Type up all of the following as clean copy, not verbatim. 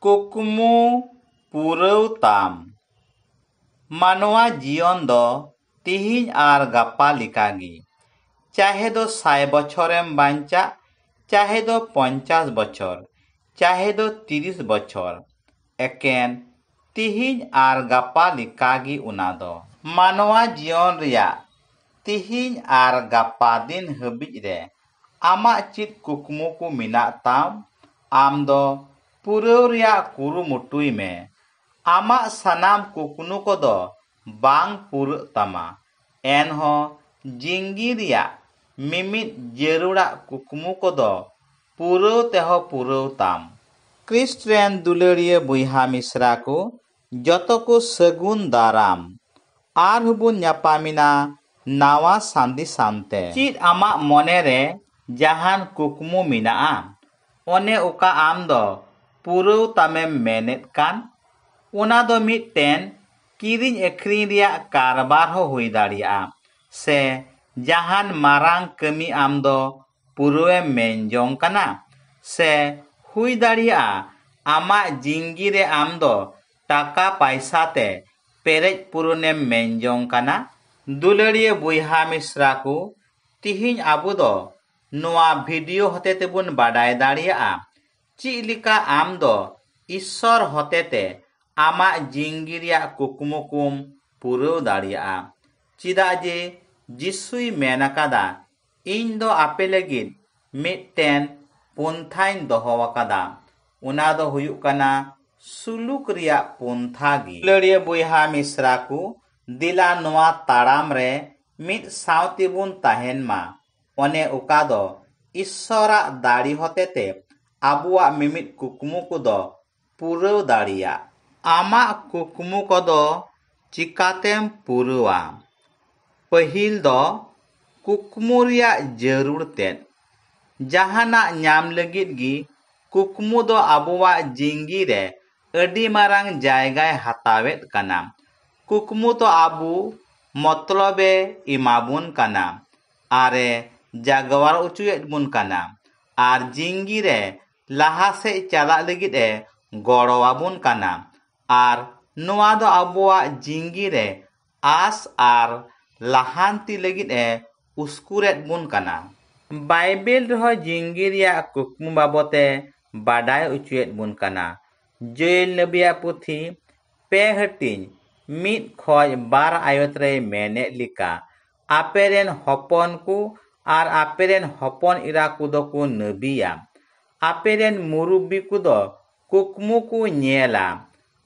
कुकमु पुरौ ताम मानवा जीवन दो तिहिन आर गापा लिकागी चाहे दो 100 बछरेम बांचा चाहे दो 50 बछर चाहे दो 30 बछर एकेन तिहिन आर गापा लिकागी उना दो मानवा जीवन रिया तिहिन आर गापा दिन हबिज रे आमा चित कुकमु को मिना ताम आम दो पुरौ रिया कुरुमुटुई में आमा सनाम कुकनु को दो बांग पुरौ तमा एनहो जिंगी रिया मिमित जेरुड़ा कुकमु को दो पुरौ तेहो पुरौ ताम क्रिस्टियन दुलड़िया बुइहा मिश्रा को जतो को सगुन दाराम आर हुबुन न्यापामिना नावा सांदी सामते चित आमा मने रे जहान कुकमु मिनाआ ओने उका आम दो पुरौ तामेम मेनेत कान उना दो मिटटेन किरिन एक्रिन रिया कारबार हो हुई दाड़िया से जहान मारांग कमी आम दो पुरौए मेनजोंग काना से हुई दाड़िया आमा जिंगी रे आम दो टाका पैसा ते पेरेज पुरने मेनजोंग काना दुलड़िया बुइहा मिश्रा को तिहिन आबु दो नोआ भिडियो होते ते बुन बाडाय दाड़िया चिलिका आम दो ईश्वर होते ते आमा जिंगी रिया कुकमु कुम पुरौ दाड़िया चिदा जे जिसुई मेनकादा इन दो आपे लगिद मिटटेन पुंथाइन दोहोवाकादा उना दो हुयुक काना सुलुक रिया पुंथागी लड़िया बुइहा मिश्रा को दिला नोआ ताड़ाम रे मिट सावती बुन ताहेन मा ओने उका दो ईश्वरा दाड़ी होते ते आबुआ मिमित कुकमु को दो पुरौ दाड़िया आमा कुकमु को दो चिकातेम पुरौआ पहिल दो कुकमु रिया जरूर तेद जहाना न्याम लगिद गी कुकमु दो आबुआ जिंगी रे अडी मारांग जायगाय हातावेत काना कुकमु तो आबु मतलबे इमाबुन काना आरे जागवार उचुएत बुन काना आर जिंगी रे लाहा से चला लगिद ए गड़वाबुन काना आर नोआ दो आबुआ जिंगी रे आस आर लाहांती लगिद ए उसकुरेत बुन काना बाइबेल रहो जिंगी रिया कुकमु बाबते बाडाय उचुएत बुन काना जोएल नबिया पुथी पे हटिन मिट खोज 12 आयत रे मेने लिका आपेरेन हपन को आर आपेरेन हपन इरा कुदो को नबिया आपेरेन मुरुबी कुदो कुकमु को नेला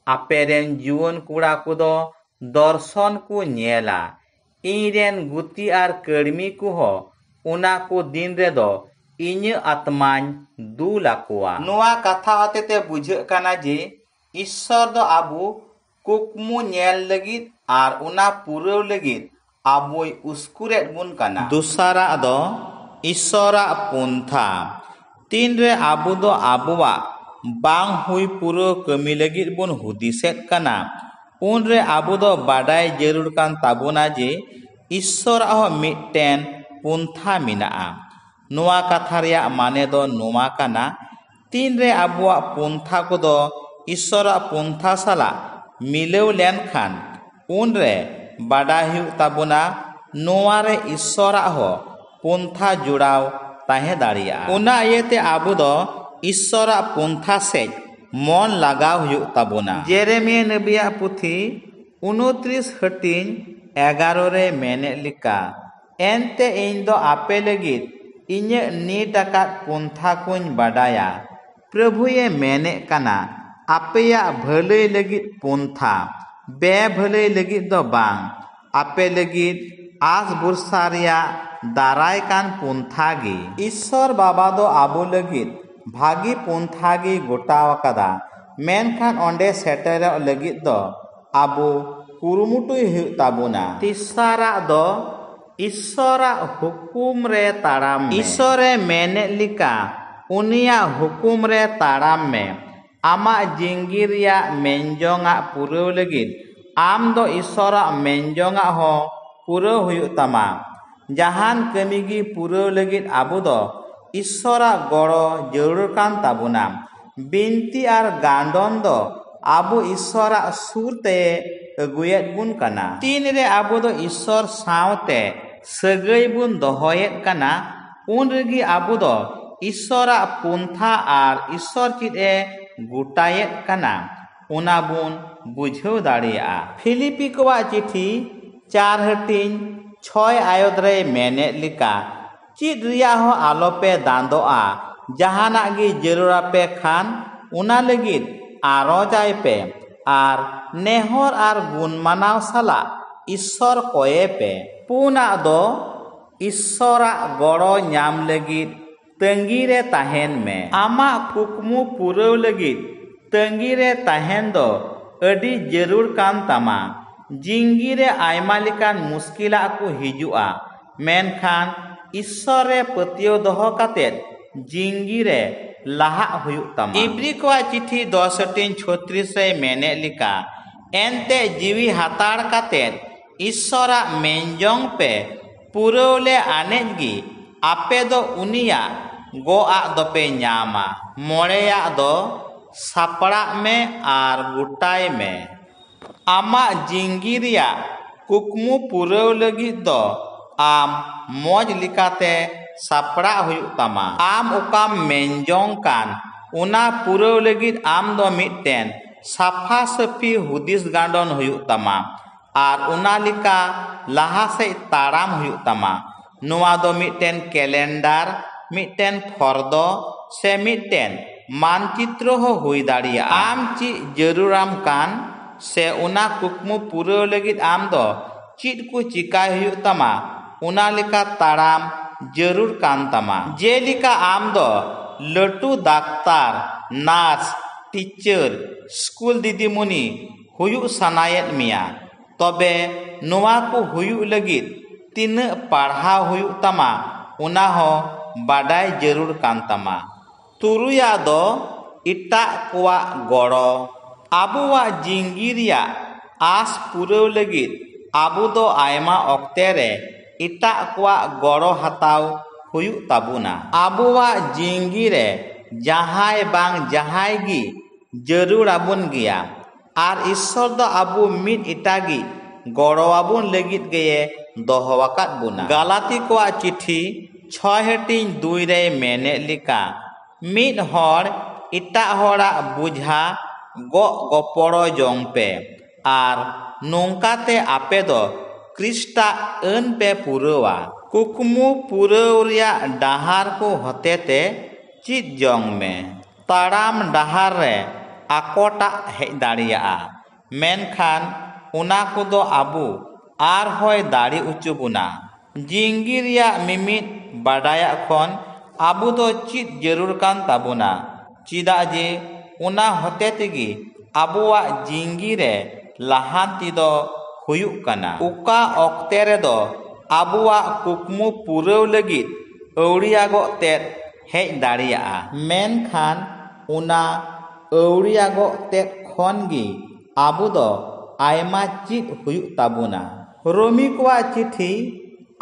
आपेरेन जुवन कुड़ा कुदो दर्शन को नेला इरेन गुती आर कर्मी को हो उना को दिन रे दो इन्य आत्माñ दुलाकुआ नोआ कथा होते ते बुझे काना जे ईश्वर दो आबु कुकमु नेल लगिद आर उना पुरौ लगिद आबुई उसकुरेत बुन काना दुसारा दो ईश्वरा पुंथा तीन रे आबु दो आबुआ बांग हुई पुरौ कमी लगिद बुन हुदिसेत काना उन रे आबु दो बाडाय जरूर कान ताबुना जे ईश्वर हो मिटटेन पुंथा मिनाआ नोआ कथा रिया माने दो नोआ काना तीन रे आबुआ पुंथा को दो ईश्वरा पुंथा साला मिलौ लेन खान उन रे बाडा हुई ताबुना नोआ रे ईश्वरा हो पुंथा जुड़ाव ताहे दाड़िया उना इयते आबु दो ईश्वरा पुंथा सेज मन लगाव हुई ताबुना जेरेमिया नबिया पुथी 29 हटिन 11 रे मेने लिका एनते इन दो आपे लगिद इन्य नीटाका पुंथा कुन बाडाया प्रभुये मेने काना आपेया भलई लगिद पुंथा बे भलई लगिद दो बांग आपे लगिद आस बुरसा रिया दाराय कान पुंथागी ईश्वर बाबा दो आबु लगिद भागी पुंथागी गोटावकादा मेनखान ओंडे सेटर लगिद दो आबु कुरुमुटुई हुई ताबुना तिसारा दो ईश्वरा हुकुम रे ताड़ाम ईश्वरे मेने लिका उनिया हुकुम रे ताड़ाम में आमा जिंगी रिया मेनजोंगा पुरौ लगिद आम दो ईश्वरा मेनजोंगा हो पुरौ हुई तमा जहान कमीगी पुरौ लगिद आबु दो ईश्वरा गड़ो जरूर कान ताबुना binti ar gandon do abu Issorak surte aguyet bun kana. Tin re abu do Issor saute sagai bun dohoyet kana un regi abu do Issorak puntha ar Issor chit e gutayet kana una bun bujhau dareya. Filipi kowa chithi 4 hatin 6 ayod re menet lika chit riya ho alope dandoa jahanak gi jarura pe khan una lagit aro jai pe ar nehor ar gun manaw sala Issor koye pe. Puna do Issorak goro nyam lagit tangi re tahen me. Ama kukmu puraw lagit tangi re tahen do adi jarur kan tama. Jinggi re aima likan muskila ku hijua menkhan Issor re patio doho katet jinggi re laha huyuk tama. Ibri kowa chithi 10:36 re mene lika ente jiwi hatar katet Issorak menjong pe puraw le anej gi ape do unia goa do pe nyama. Moreya do saprak me ar gutay me. Ama jinggi riya kukmu puraw lagit do am moj likate saprak huyuk tama. Am ukam menjong kan una puraw lagit am do mitten safa safi hudis gandon huyuk tama ar una lika laha sej taram huyuk tama. Noa do mitten calendar mitten fordo se mitten मानचित्र हो हुई दाड़िया. आम ची जरूराम कान से उना कुकमु पूरा लगित आम दो चीट को चिकाय हुई तमा उना लिका ताराम जरूर कान तमा. जे लिका आम दो लटू डाक्तार नार्स टीचर स्कूल दीदी मुनी हुई सनायत मिया तबे नोआ को हुई लगित तीन पढ़ा हुई तमा उना हो बाडाय जरूर कान तमा. तुरुया दो इटा कोवा गड़ो आबुवा जिंगी रिया आस पुराव लगित आबु दो आयमा ऑक्ते रे इटा कोवा गड़ो हताव हुयुक ताबुना. आबुवा जिंगी रे जहाय बांग जहाय गी जरूर आबुन गिया आर Issor दो आबु मिट इटागी गड़ो आबुन लगित गए दोहवाकात बुना. गालाती कोवा चिठी 6:2 रे मेने लिका मिट हर इटा हरा बुझा गो गपड़ो जंग पे आर नोंकाते आपे दो क्रिस्टा अन पे पुरवा. कुकमु पुरव रिया डाहार को हतेते चित जंग में ताराम डाहार रे आकोटा हेज दाड़िया मेनखान उना को दो आबु आर होय दाड़ी उच्चु बुना. जिंगी रिया मिमित बाडाया खन आबु दो चित जरूर कान ताबुना चिदा जे उना होते तेगी आबुआ जिंगी रे लाहांती दो हुयुक कना. उका ऑक्ते रे दो आबुआ कुकमु पुराव लगित अवड़ियागो तेत हेज दाड़िया मेनखान उना अवड़ियागो तेत खन गी आबु दो आयमा चित हुयुक ताबुना. रोमी कोवा चिठी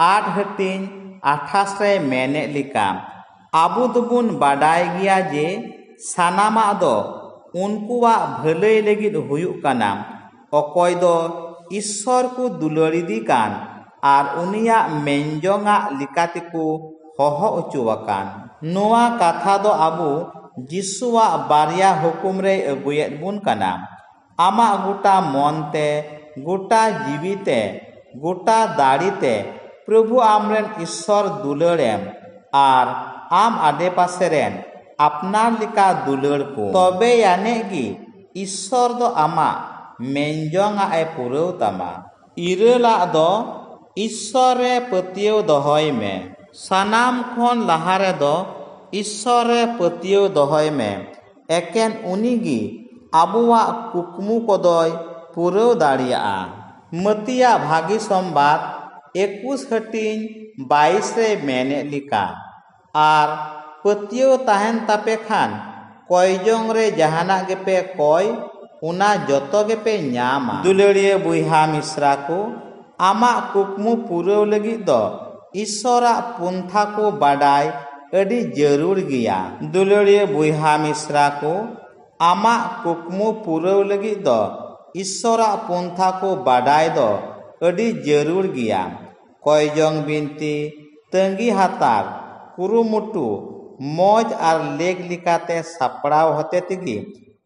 8:28 रे मेने लिका आबु दुबुन बाडाय गिया जे सानामा दो उनकुवा भलई लगित हुयुक कना अकोय दो Issor को दुलरिदी कान आर उनिया मेंजोंगा लिकातिकु होहो उचुवाकान. नोआ कथा दो आबु जिसुवा बारिया हुकुम रे अगुयेत बुन कना. आमा गोटा मनते गोटा जीविते गोटा दाड़ीते प्रभु आमरेन Issor दुलरेम आर आम आडे पासे रेन अपनार लिका दुलर को तबे याने गी Issor दो आमा मेंजोंगा ए पुरव तमा. इरेला दो Issor रे पतियो दोहय में सानाम खन लहारे दो Issor रे पतियो दोहय में एकेन उनिगी आबुआ कुकमु कोदय पुरव दाड़िया. मतिया भागी संबाद 21:22 रे मेने लिका आर पतियो ताहेन तापे खान कयजोंग रे जहाना गेपे कय उना जतो गेपे न्यामा. दुलड़िया बुहा मिश्रा को आमा कुकमु पुरव लगित दो Issora पुंथा को बाडाय ᱟᱹᱰᱤ ᱡᱟᱹᱨᱩᱲ ᱜᱮᱭᱟ᱾ ᱫᱩᱞᱟᱹᱲᱤᱭᱟᱹ ᱵᱚᱭᱦᱟ ᱢᱤᱥᱨᱟ ᱠᱚ, ᱟᱢᱟᱜ ᱠᱩᱠᱢᱩ ᱯᱩᱨᱟᱹᱣ ᱞᱟᱹᱜᱤᱫ ᱫᱚ ᱤᱥᱥᱚᱨᱟᱜ ᱯᱚᱱᱛᱷᱟ ᱠᱚ ᱵᱟᱰᱟᱭ ᱫᱚ ᱟᱹᱰᱤ ᱡᱟᱹᱨᱩᱲ ᱜᱮᱭᱟ᱾ ᱠᱚᱭᱡᱚᱝ ᱵᱤᱱᱛᱤ, ᱛᱟᱺᱜᱤ ᱦᱟᱛᱟᱲ, ᱠᱩᱨᱩᱢᱩᱴᱩ, ᱢᱚᱡᱽ ᱟᱨ ᱞᱮᱠ ᱞᱮᱠᱟᱛᱮ ᱥᱟᱯᱲᱟᱣ ᱦᱚᱛᱮ ᱛᱮᱜᱮ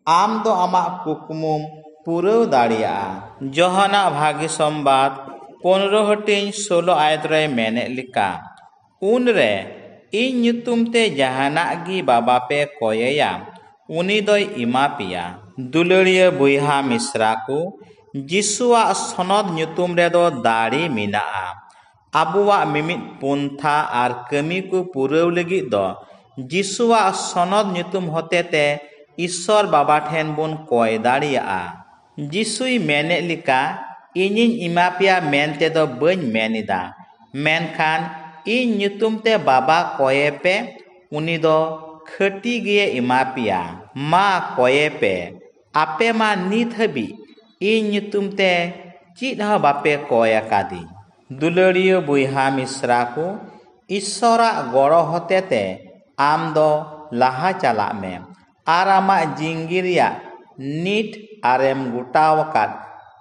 ᱟᱢ ᱫᱚ ᱟᱢᱟᱜ ᱠᱩᱠᱢᱩᱢ ᱯᱩᱨᱟᱹᱣ ᱫᱟᱲᱮᱭᱟᱜᱼᱟ᱾ ᱡᱚᱦᱟᱱᱟᱜ ᱵᱷᱟᱜᱮ ᱥᱚᱢᱵᱟᱫ 15:16 ᱟᱭᱟᱛ ᱨᱮᱭ ᱢᱮᱱᱮᱫ ᱞᱮᱠᱟ, ᱩᱱᱨᱮ ᱤᱧ ᱧᱩᱛᱩᱢ ᱛᱮ ᱡᱟᱦᱟᱱᱟᱜ ᱜᱮ ᱵᱟᱵᱟ ᱯᱮ ᱠᱚᱭᱮᱭᱟ ᱩᱱᱤ ᱫᱚᱭ ᱮᱢᱟ ᱯᱮᱭᱟ᱾ ᱫᱩᱞᱟᱹᱲᱤᱭᱟᱹ ᱵᱚᱭᱦᱟ ᱢᱤᱥᱨᱟ ᱠᱚ, ᱡᱤᱥᱩᱣᱟᱜ ᱥᱚᱱᱚᱛ ᱧᱩᱛᱩᱢ ᱨᱮᱫᱚ ᱫᱟᱲᱮ ᱢᱮᱱᱟᱜᱼᱟ᱾ ᱟᱵᱚᱣᱟᱜ ᱢᱤᱢᱤᱫ ᱯᱚᱱᱛᱷᱟ ᱟᱨ ᱠᱟᱹᱢᱤ ᱠᱚ ᱯᱩᱨᱟᱹᱣ ᱞᱟᱹᱜᱤᱫ ᱫᱚ ᱡᱤᱥᱩᱣᱟᱜ ᱥᱚᱱᱚᱛ ᱧᱩᱛᱩᱢ ᱦᱚᱛᱮ te ᱤᱥᱥᱚᱨ ᱵᱟᱵᱟ ᱴᱷᱮᱱ ᱵᱚᱱ ᱠᱚᱭ ᱫᱟᱲᱮᱭᱟᱜᱼᱟ᱾ ᱡᱤᱥᱩᱭ ᱢᱮᱱᱮᱫ ᱞᱮᱠᱟ, ᱤᱧᱤᱧ ᱮᱢᱟ ᱯᱮᱭᱟ ᱢᱮᱱ ᱛᱮᱫᱚ ᱵᱟᱹᱧ ᱢᱮᱱ ᱮᱫᱟ, ᱢᱮᱱᱠᱷᱟᱱ ᱤᱧ ᱧᱩᱛᱩᱢ te ᱵᱟᱵᱟ ᱠᱚᱭᱮ ᱯᱮ, ᱩᱱᱤ ᱫᱚ ᱠᱷᱟᱹᱴᱤ ᱜᱮᱭ ᱮᱢᱟ ᱯᱮᱭᱟ᱾ ᱢᱟ ᱠᱚᱭᱮ ᱯᱮ, ᱟᱯᱮ ᱢᱟ ᱱᱤᱛ ᱦᱟᱹᱵᱤᱡ ᱤᱧ ᱧᱩᱛᱩᱢ te ᱪᱮᱫ ᱦᱚᱸ ᱵᱟᱯᱮ ᱠᱚᱭ ᱟᱠᱟᱫᱤᱧ᱾ ᱫᱩᱞᱟᱹᱲᱤᱭᱟᱹ ᱵᱚᱭᱦᱟ ᱢᱤᱥᱨᱟ ᱠᱚ, ᱤᱥᱥᱚᱨᱟᱜ ᱜᱚᱲᱚ ᱦᱚᱛᱮ te ᱟᱢ ᱫᱚ ᱞᱟᱦᱟ ᱪᱟᱞᱟᱜ ᱢᱮ ᱟᱨ ᱟᱢᱟᱜ ᱡᱤᱝᱜᱤ ᱨᱮᱭᱟᱜ ᱱᱤᱴ ᱟᱨᱮᱢ ᱜᱚᱴᱟᱣ ᱟᱠᱟᱫ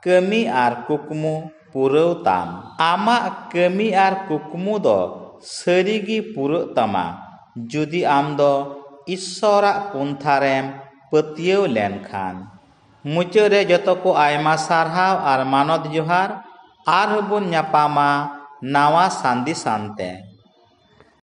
ᱠᱟᱹᱢᱤ ᱟᱨ ᱠᱩᱠᱢᱩ ᱯᱩᱨᱟᱹᱣ ᱛᱟᱢ᱾ ᱟᱢᱟᱜ ᱠᱟᱹᱢᱤ ᱟᱨ ᱠᱩᱠᱢᱩ ᱫᱚ ᱥᱟᱹᱨᱤᱜᱮ ᱯᱩᱨᱟᱹᱜ ᱛᱟᱢᱟ ᱡᱩᱫᱤ ᱟᱢ ᱫᱚ ᱤᱥᱥᱚᱨᱟᱜ ᱯᱚᱱᱛᱷᱟ ᱨᱮᱢ ᱯᱟᱹᱛᱭᱟᱹᱣ ᱞᱮᱱᱠᱷᱟᱱ᱾ ᱢᱩᱪᱟᱹᱫ ᱨᱮ ᱡᱚᱛᱚ ᱠᱚ ᱟᱭᱢᱟ ᱥᱟᱨᱦᱟᱣ ᱟᱨ ᱢᱟᱱᱚᱛ ᱡᱚᱦᱟᱨ᱾ ᱟᱨᱦᱚᱸ ᱵᱚᱱ ᱧᱟᱯᱟᱢᱟ ᱱᱟᱣᱟ ᱥᱟᱸᱫᱮᱥᱟᱱ ᱛᱮ᱾